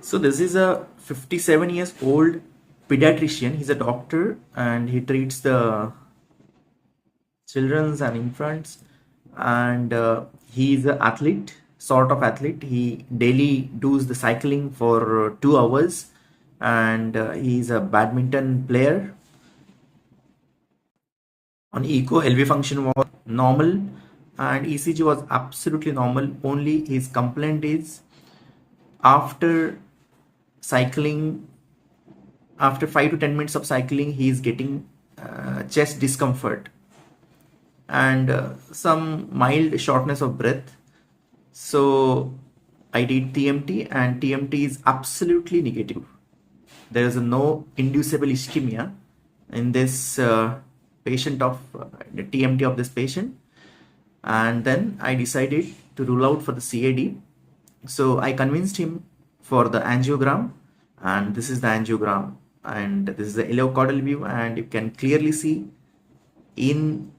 So this is a 57 years old pediatrician. He's a doctor and he treats the children's and infants, and he is an athlete, sort of athlete. He daily does the cycling for 2 hours, and he's a badminton player. On echo, LV function was normal and ECG was absolutely normal. Only his complaint is after cycling, after 5 to 10 minutes of cycling, he is getting chest discomfort and some mild shortness of breath. So I did TMT and TMT is absolutely negative. There is no inducible ischemia in this patient of the TMT of this patient. And then I decided to rule out for the CAD. So I convinced him for the angiogram, and this is the angiogram, and this is the ileocaudal view, and you can clearly see in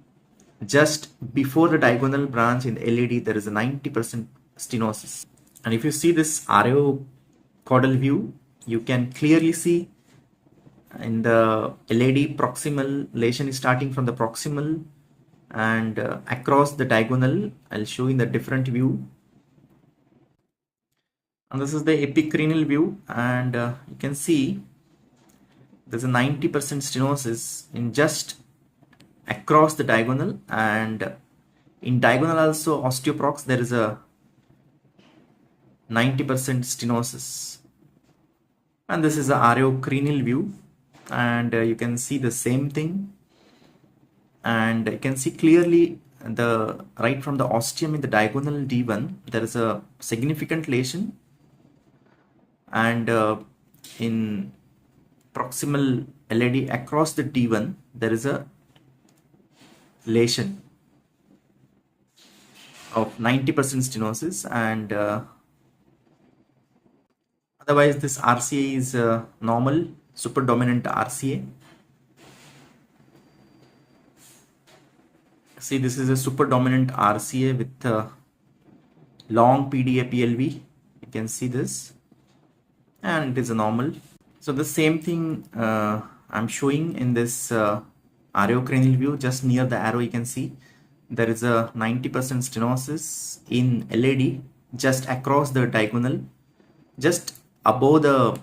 just before the diagonal branch in the LAD there is a 90% stenosis. And if you see this RO caudal view, you can clearly see in the LAD proximal lesion is starting from the proximal and across the diagonal. I'll show in the different view. And this is the epicranial view, and you can see there's a 90% stenosis in just across the diagonal, and in diagonal also osteoprox there is a 90% stenosis. And this is the areocranial view, and you can see the same thing, and you can see clearly the right from the ostium in the diagonal D1 there is a significant lesion, and in proximal LAD across the D1 there is a lesion of 90% stenosis, and otherwise this RCA is normal, superdominant RCA. See, this is a superdominant RCA with long PDA PLV. You can see this, and it is a normal. So the same thing I'm showing in this areocranial view. Just near the arrow you can see there is a 90% stenosis in LAD just across the diagonal, just above the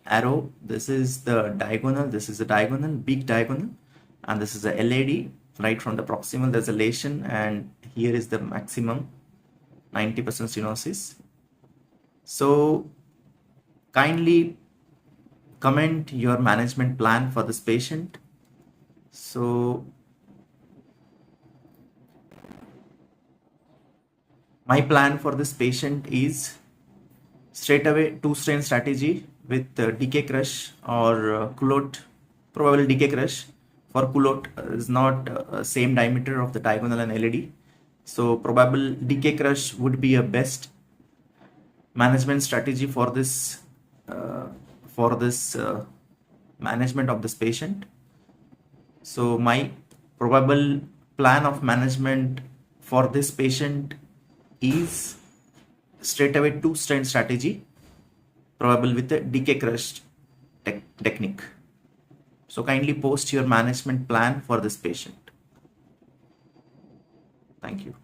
arrow. This is the diagonal, this is the diagonal, big diagonal, and this is the LAD. Right from the proximal there's a lesion, and here is the maximum 90% stenosis. So kindly comment your management plan for this patient. So my plan for this patient is straight away 2-strain strategy with decay crush or culotte. Probable decay crush for culotte is not same diameter of the diagonal and LAD. So probable decay crush would be a best management strategy for this management of this patient. So my probable plan of management for this patient is straight away 2-strain strategy, probable with a decay crush technique. So kindly post your management plan for this patient. Thank you.